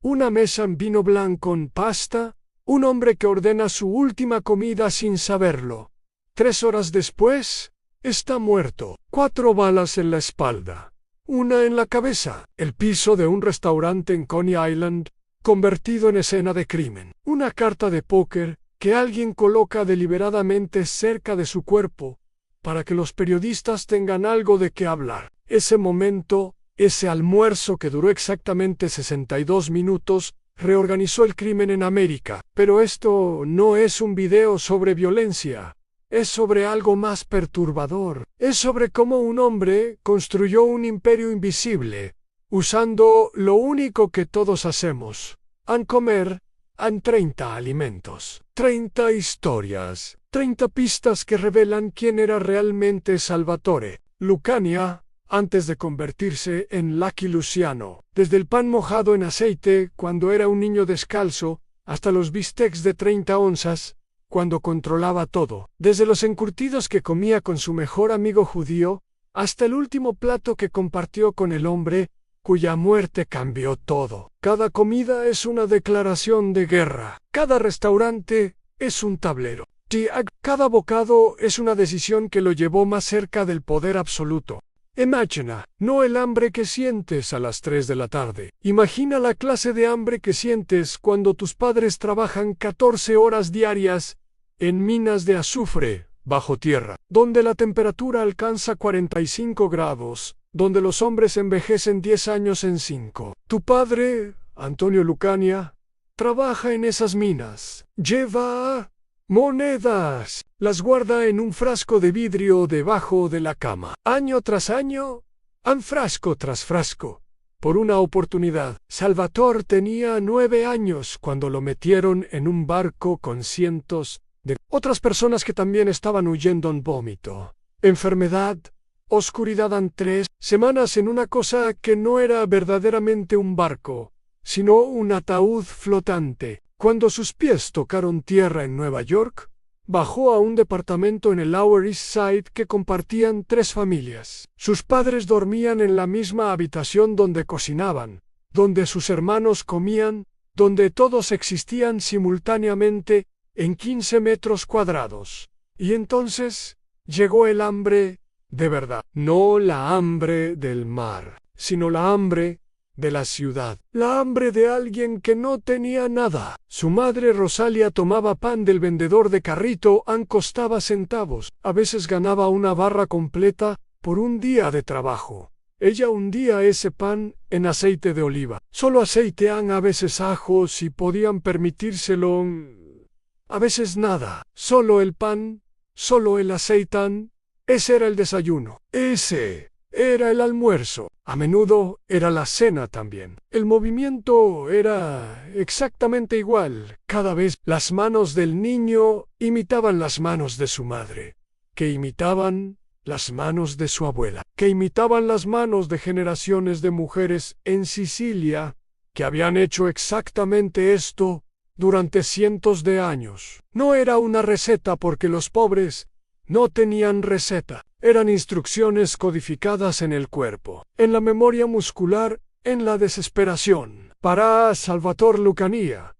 una mesa en vino blanco en pasta, un hombre que ordena su última comida sin saberlo. 3 horas después, está muerto. 4 balas en la espalda, una en la cabeza. El piso de un restaurante en Coney Island, convertido en escena de crimen. Una carta de póker que alguien coloca deliberadamente cerca de su cuerpo para que los periodistas tengan algo de qué hablar. Ese momento, ese almuerzo que duró exactamente 62 minutos, reorganizó el crimen en América. Pero esto no es un video sobre violencia. Es sobre algo más perturbador. Es sobre cómo un hombre construyó un imperio invisible, usando lo único que todos hacemos: comer, 30 alimentos, 30 historias, 30 pistas que revelan quién era realmente Salvatore Lucania antes de convertirse en Lucky Luciano. Desde el pan mojado en aceite cuando era un niño descalzo, hasta los bistecs de 30 onzas, cuando controlaba todo. Desde los encurtidos que comía con su mejor amigo judío, hasta el último plato que compartió con el hombre cuya muerte cambió todo. Cada comida es una declaración de guerra. Cada restaurante es un tablero. Cada bocado es una decisión que lo llevó más cerca del poder absoluto. Imagina, no el hambre que sientes a las 3 de la tarde. Imagina la clase de hambre que sientes cuando tus padres trabajan 14 horas diarias en minas de azufre bajo tierra, donde la temperatura alcanza 45 grados, donde los hombres envejecen 10 años en 5. Tu padre, Antonio Lucania, trabaja en esas minas. Lleva monedas. Las guarda en un frasco de vidrio debajo de la cama. Año tras año, frasco tras frasco. Por una oportunidad, Salvatore tenía 9 años cuando lo metieron en un barco con cientos de otras personas que también estaban huyendo en vómito. Enfermedad, oscuridad en 3 semanas en una cosa que no era verdaderamente un barco, sino un ataúd flotante. Cuando sus pies tocaron tierra en Nueva York, bajó a un departamento en el Lower East Side que compartían 3 familias. Sus padres dormían en la misma habitación donde cocinaban, donde sus hermanos comían, donde todos existían simultáneamente en 15 metros cuadrados. Y entonces llegó el hambre de verdad. No la hambre del mar, sino la hambre de la ciudad. La hambre de alguien que no tenía nada. Su madre Rosalia tomaba pan del vendedor de carrito, costaba centavos. A veces ganaba una barra completa por un día de trabajo. Ella hundía ese pan en aceite de oliva. Solo aceite, a veces ajo, si podían permitírselo. A veces nada. Solo el pan, solo el aceite. Ese era el desayuno. Ese era el almuerzo. A menudo era la cena también. El movimiento era exactamente igual. Cada vez las manos del niño imitaban las manos de su madre, que imitaban las manos de su abuela, que imitaban las manos de generaciones de mujeres en Sicilia que habían hecho exactamente esto durante cientos de años. No era una receta porque los pobres no tenían receta. Eran instrucciones codificadas en el cuerpo, en la memoria muscular, en la desesperación. Para Salvatore Lucania,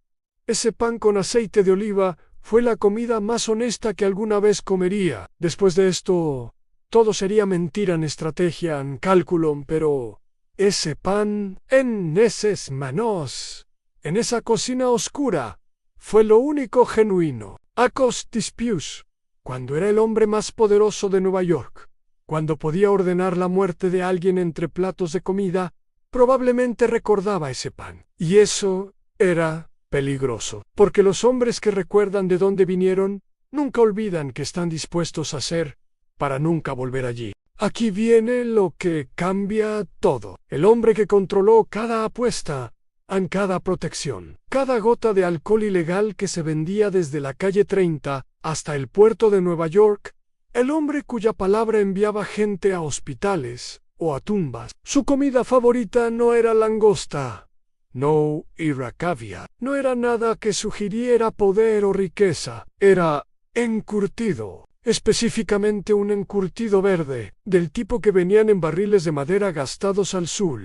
ese pan con aceite de oliva fue la comida más honesta que alguna vez comería. Después de esto, todo sería mentira en estrategia, en cálculo, pero ese pan, en esas manos, en esa cocina oscura, fue lo único genuino. Acos dispius. Cuando era el hombre más poderoso de Nueva York, cuando podía ordenar la muerte de alguien entre platos de comida, probablemente recordaba ese pan. Y eso era peligroso, porque los hombres que recuerdan de dónde vinieron, nunca olvidan que están dispuestos a hacer para nunca volver allí. Aquí viene lo que cambia todo. El hombre que controló cada apuesta, en cada protección, cada gota de alcohol ilegal que se vendía desde la calle 30 hasta el puerto de Nueva York, el hombre cuya palabra enviaba gente a hospitales o a tumbas. Su comida favorita no era langosta, no era caviar, no era nada que sugiriera poder o riqueza, era encurtido, específicamente un encurtido verde, del tipo que venían en barriles de madera gastados al sur,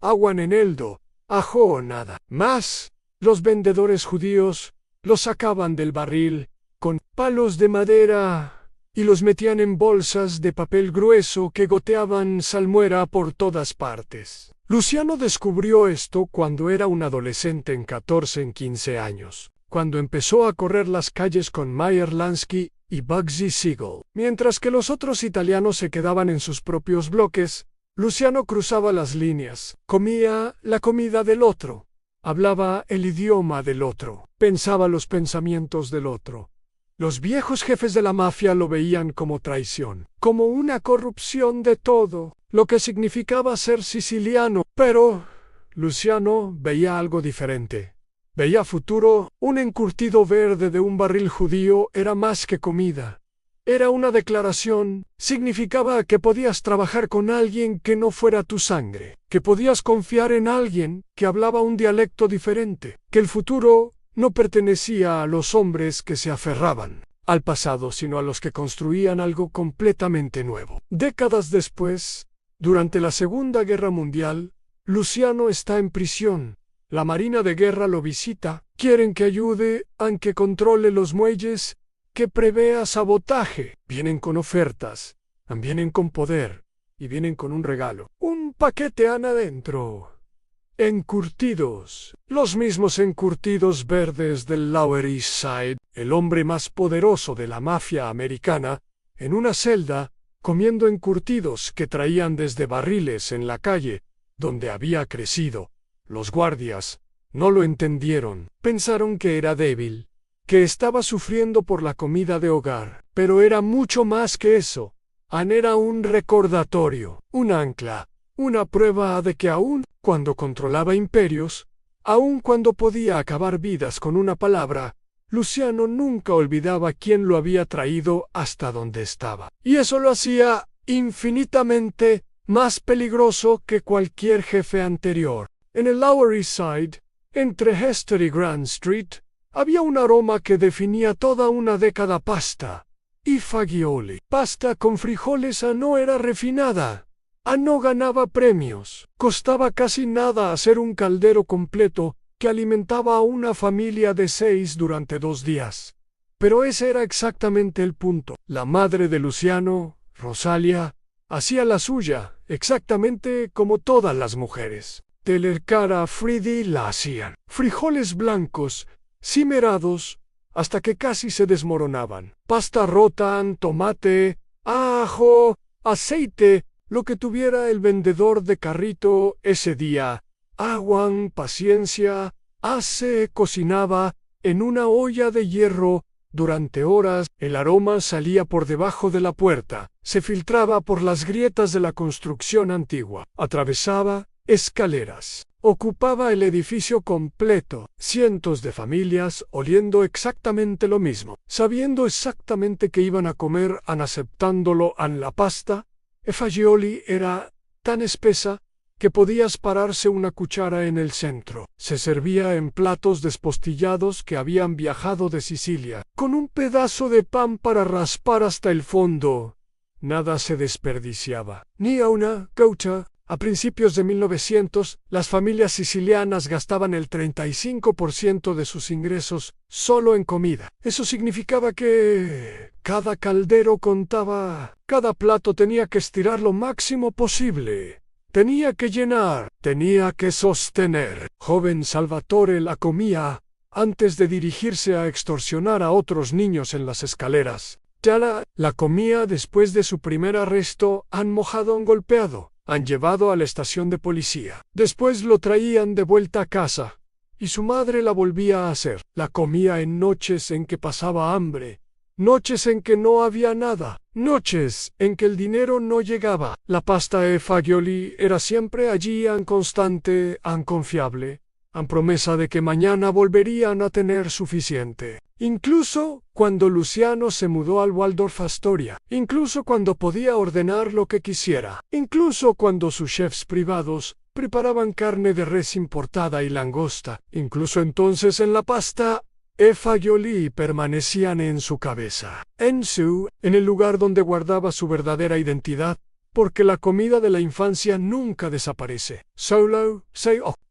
agua en eneldo, ajo o nada más. Los vendedores judíos los sacaban del barril con palos de madera y los metían en bolsas de papel grueso que goteaban salmuera por todas partes. Luciano descubrió esto cuando era un adolescente en 15 años, cuando empezó a correr las calles con Meyer Lansky y Bugsy Siegel. Mientras que los otros italianos se quedaban en sus propios bloques, Luciano cruzaba las líneas, comía la comida del otro, hablaba el idioma del otro, pensaba los pensamientos del otro. Los viejos jefes de la mafia lo veían como traición, como una corrupción de todo, lo que significaba ser siciliano, pero Luciano veía algo diferente. Veía futuro. Un encurtido verde de un barril judío era más que comida. Era una declaración. Significaba que podías trabajar con alguien que no fuera tu sangre, que podías confiar en alguien que hablaba un dialecto diferente, que el futuro no pertenecía a los hombres que se aferraban al pasado, sino a los que construían algo completamente nuevo. Décadas después, durante la Segunda Guerra Mundial, Luciano está en prisión. La Marina de Guerra lo visita, quieren que ayude, aunque controle los muelles, que prevea sabotaje. Vienen con ofertas, vienen con poder, y vienen con un regalo. Un paquete adentro. Encurtidos. Los mismos encurtidos verdes del Lower East Side, el hombre más poderoso de la mafia americana, en una celda, comiendo encurtidos que traían desde barriles en la calle, donde había crecido. Los guardias no lo entendieron, pensaron que era débil, que estaba sufriendo por la comida de hogar, pero era mucho más que eso. Era un recordatorio, un ancla, una prueba de que aun cuando controlaba imperios, aun cuando podía acabar vidas con una palabra, Luciano nunca olvidaba quién lo había traído hasta donde estaba. Y eso lo hacía infinitamente más peligroso que cualquier jefe anterior. En el Lower East Side, entre Hester y Grand Street, había un aroma que definía toda una década: pasta y fagioli. Pasta con frijoles no era refinada. No ganaba premios. Costaba casi nada hacer un caldero completo que alimentaba a una familia de 6 durante 2 días. Pero ese era exactamente el punto. La madre de Luciano, Rosalia, hacía la suya, exactamente como todas las mujeres. Tellercara Friedi la hacían. Frijoles blancos, cimerados, hasta que casi se desmoronaban. Pasta rota, tomate, ajo, aceite, lo que tuviera el vendedor de carrito ese día. Agua, paciencia, se cocinaba en una olla de hierro durante horas. El aroma salía por debajo de la puerta, se filtraba por las grietas de la construcción antigua, atravesaba escaleras, ocupaba el edificio completo, cientos de familias oliendo exactamente lo mismo, sabiendo exactamente que iban a comer, aceptándolo. La pasta e fagioli era tan espesa que podías pararse una cuchara en el centro. Se servía en platos despostillados que habían viajado de Sicilia, con un pedazo de pan para raspar hasta el fondo. Nada se desperdiciaba, ni a una goucha. A principios de 1900, las familias sicilianas gastaban el 35% de sus ingresos solo en comida. Eso significaba que cada caldero contaba, cada plato tenía que estirar lo máximo posible. Tenía que llenar, tenía que sostener. Joven Salvatore la comía antes de dirigirse a extorsionar a otros niños en las escaleras. Ya la comía después de su primer arresto. Han mojado, han golpeado. Han llevado a la estación de policía. Después lo traían de vuelta a casa, y su madre la volvía a hacer. La comía en noches en que pasaba hambre, noches en que no había nada, noches en que el dinero no llegaba. La pasta e fagioli era siempre allí, constante, confiable, promesa de que mañana volverían a tener suficiente. Incluso cuando Luciano se mudó al Waldorf Astoria, incluso cuando podía ordenar lo que quisiera, incluso cuando sus chefs privados preparaban carne de res importada y langosta, incluso entonces la pasta e fagioli permanecían en su cabeza, en el lugar donde guardaba su verdadera identidad, porque la comida de la infancia nunca desaparece. Solo,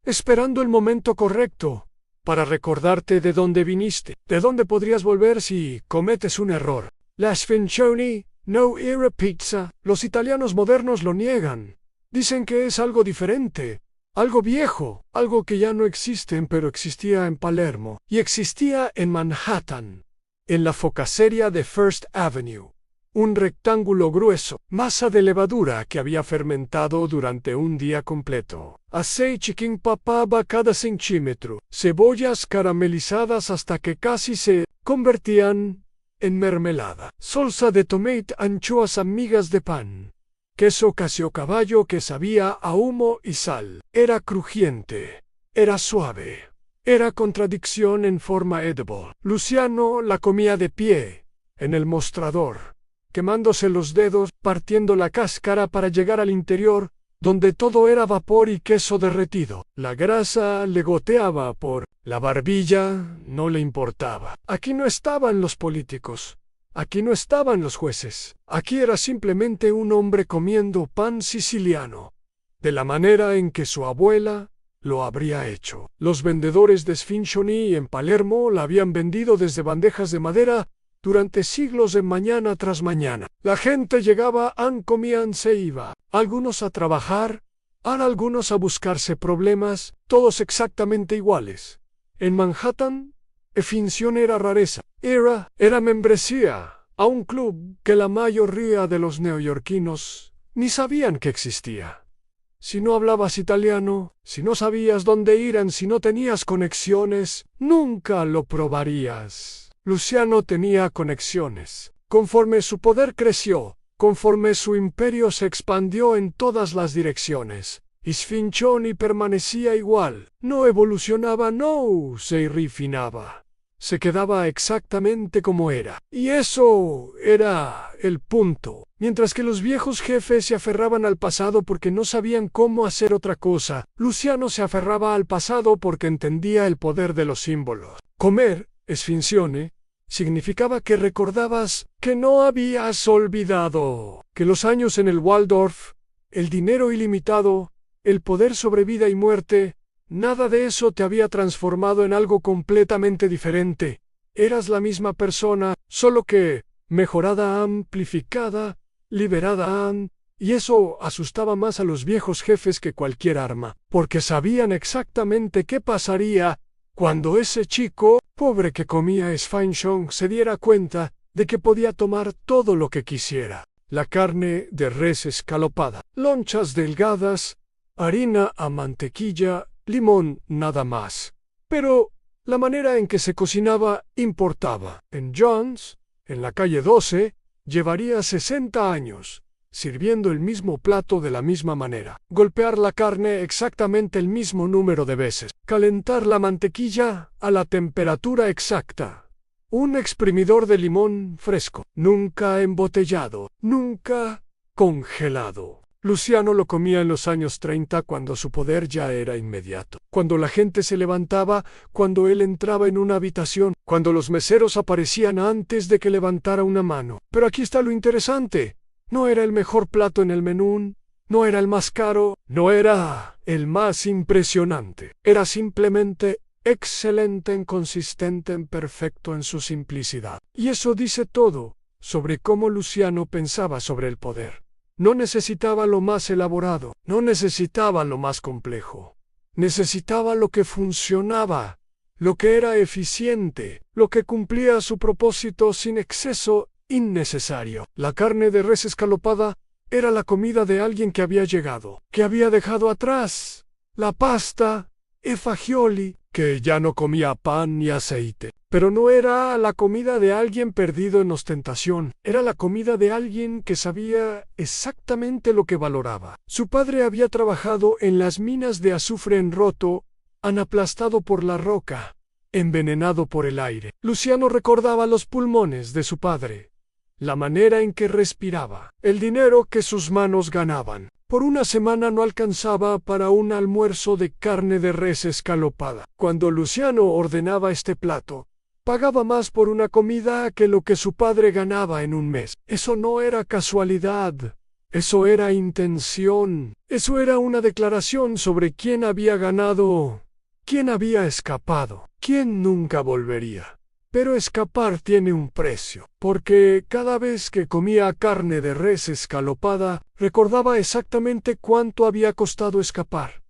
esperando el momento correcto para recordarte de dónde viniste, de dónde podrías volver si cometes un error. La sfincioni no era pizza. Los italianos modernos lo niegan. Dicen que es algo diferente, algo viejo, algo que ya no existe, pero existía en Palermo y existía en Manhattan, en la focacería de First Avenue. Un rectángulo grueso, masa de levadura que había fermentado durante un día completo. Aceite que empapaba cada centímetro, cebollas caramelizadas hasta que casi se convertían en mermelada, salsa de tomate, anchoas, amigas de pan, queso caballo que sabía a humo y sal. Era crujiente, era suave, era contradicción en forma edible. Luciano la comía de pie, en el mostrador, quemándose los dedos, partiendo la cáscara para llegar al interior, donde todo era vapor y queso derretido. La grasa le goteaba por la barbilla, no le importaba. Aquí no estaban los políticos, aquí no estaban los jueces, aquí era simplemente un hombre comiendo pan siciliano, de la manera en que su abuela lo habría hecho. Los vendedores de sfincioni en Palermo la habían vendido desde bandejas de madera durante siglos de mañana tras mañana. La gente llegaba, comían, se iba. Algunos a trabajar, algunos a buscarse problemas, todos exactamente iguales. En Manhattan, sfincioni era rareza. Era membresía a un club que la mayoría de los neoyorquinos ni sabían que existía. Si no hablabas italiano, si no sabías dónde ir, si no tenías conexiones, nunca lo probarías. Luciano tenía conexiones. Conforme su poder creció, conforme su imperio se expandió en todas las direcciones, sfincioni permanecía igual, no evolucionaba, no se refinaba. Se quedaba exactamente como era. Y eso era el punto. Mientras que los viejos jefes se aferraban al pasado porque no sabían cómo hacer otra cosa, Luciano se aferraba al pasado porque entendía el poder de los símbolos. Comer, sfincione, significaba que recordabas que no habías olvidado, que los años en el Waldorf, el dinero ilimitado, el poder sobre vida y muerte, nada de eso te había transformado en algo completamente diferente. Eras la misma persona, solo que mejorada, amplificada, liberada, y eso asustaba más a los viejos jefes que cualquier arma, porque sabían exactamente qué pasaría cuando ese chico, pobre que comía sfincione, se diera cuenta de que podía tomar todo lo que quisiera. La carne de res escalopada, lonchas delgadas, harina a mantequilla, limón, nada más. Pero la manera en que se cocinaba importaba. En John's, en la calle 12, llevaría 60 años, sirviendo el mismo plato de la misma manera. Golpear la carne exactamente el mismo número de veces. Calentar la mantequilla a la temperatura exacta. Un exprimidor de limón fresco. Nunca embotellado. Nunca congelado. Luciano lo comía en los años 30 cuando su poder ya era inmediato. Cuando la gente se levantaba, cuando él entraba en una habitación, cuando los meseros aparecían antes de que levantara una mano. Pero aquí está lo interesante. No era el mejor plato en el menú, no era el más caro, no era el más impresionante. Era simplemente excelente, consistente, perfecto en su simplicidad. Y eso dice todo sobre cómo Luciano pensaba sobre el poder. No necesitaba lo más elaborado, no necesitaba lo más complejo. Necesitaba lo que funcionaba, lo que era eficiente, lo que cumplía su propósito sin exceso innecesario. La carne de res escalopada era la comida de alguien que había llegado, que había dejado atrás la pasta e fagioli, que ya no comía pan ni aceite. Pero no era la comida de alguien perdido en ostentación, era la comida de alguien que sabía exactamente lo que valoraba. Su padre había trabajado en las minas de azufre en Roto, anaplastado por la roca, envenenado por el aire. Luciano recordaba los pulmones de su padre, la manera en que respiraba, el dinero que sus manos ganaban. Por una semana no alcanzaba para un almuerzo de carne de res escalopada. Cuando Luciano ordenaba este plato, pagaba más por una comida que lo que su padre ganaba en un mes. Eso no era casualidad, Eso era intención. Eso era una declaración sobre quién había ganado, quién había escapado, quién nunca volvería. Pero escapar tiene un precio, porque cada vez que comía carne de res escalopada, recordaba exactamente cuánto había costado escapar,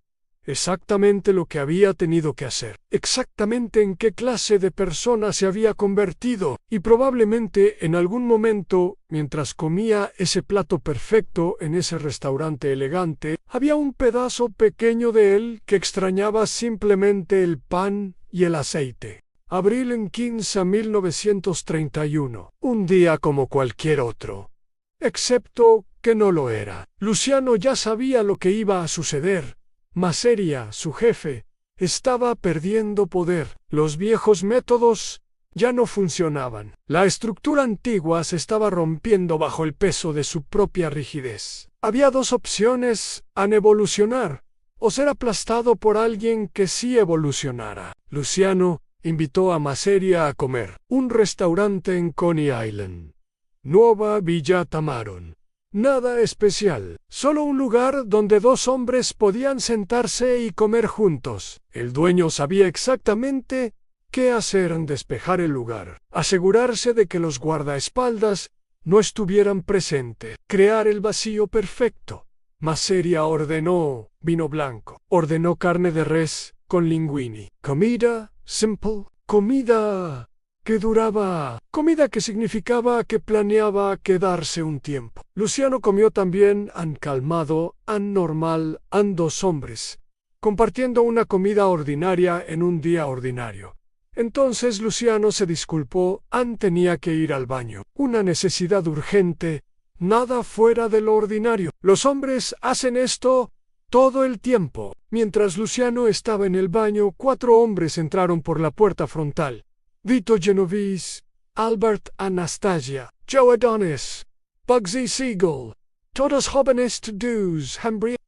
exactamente lo que había tenido que hacer, exactamente en qué clase de persona se había convertido, y probablemente en algún momento, mientras comía ese plato perfecto en ese restaurante elegante, había un pedazo pequeño de él que extrañaba simplemente el pan y el aceite. Abril en 15 1931, un día como cualquier otro, excepto que no lo era. Luciano ya sabía lo que iba a suceder. Maseria, su jefe, estaba perdiendo poder. Los viejos métodos ya no funcionaban. La estructura antigua se estaba rompiendo bajo el peso de su propia rigidez. Había dos opciones: evolucionar o ser aplastado por alguien que sí evolucionara. Luciano invitó a Maseria a comer. Un restaurante en Coney Island. Nuova Villa Tamaron. Nada especial, solo un lugar donde dos hombres podían sentarse y comer juntos. El dueño sabía exactamente qué hacer en despejar el lugar, asegurarse de que los guardaespaldas no estuvieran presentes, crear el vacío perfecto. Maseria ordenó vino blanco, ordenó carne de res con linguini, comida simple, comida que duraba, comida que significaba que planeaba quedarse un tiempo. Luciano comió también calmado, normal, dos hombres, compartiendo una comida ordinaria en un día ordinario. Entonces Luciano se disculpó, tenía que ir al baño, una necesidad urgente, nada fuera de lo ordinario. Los hombres hacen esto todo el tiempo. Mientras Luciano estaba en el baño, 4 hombres entraron por la puerta frontal. Vito Genovese, Albert Anastasia, Joe Adonis, Bugsy Siegel, todos jóvenes to-dos,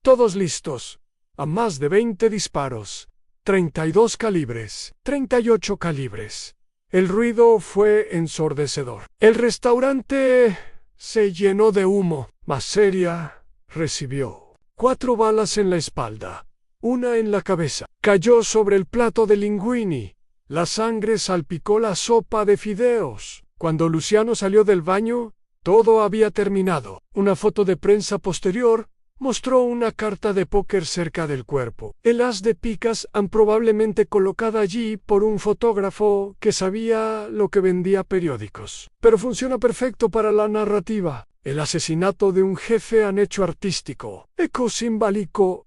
todos listos, a más de 20 disparos, 32 calibres, 38 calibres. El ruido fue ensordecedor. El restaurante se llenó de humo. Maseria recibió 4 balas en la espalda, una en la cabeza. Cayó sobre el plato de linguini. La sangre salpicó la sopa de fideos. Cuando Luciano salió del baño, todo había terminado. Una foto de prensa posterior mostró una carta de póker cerca del cuerpo. El as de picas, probablemente colocada allí por un fotógrafo que sabía lo que vendía periódicos. Pero funciona perfecto para la narrativa. El asesinato de un jefe en hecho artístico. Eco simbólico.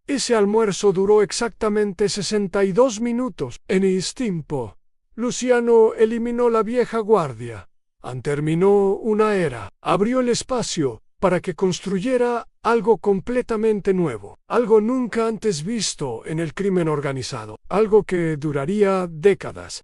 Ese almuerzo duró exactamente 62 minutos. En ese tiempo, Luciano eliminó la vieja guardia. Terminó una era. Abrió el espacio para que construyera algo completamente nuevo. Algo nunca antes visto en el crimen organizado. Algo que duraría décadas.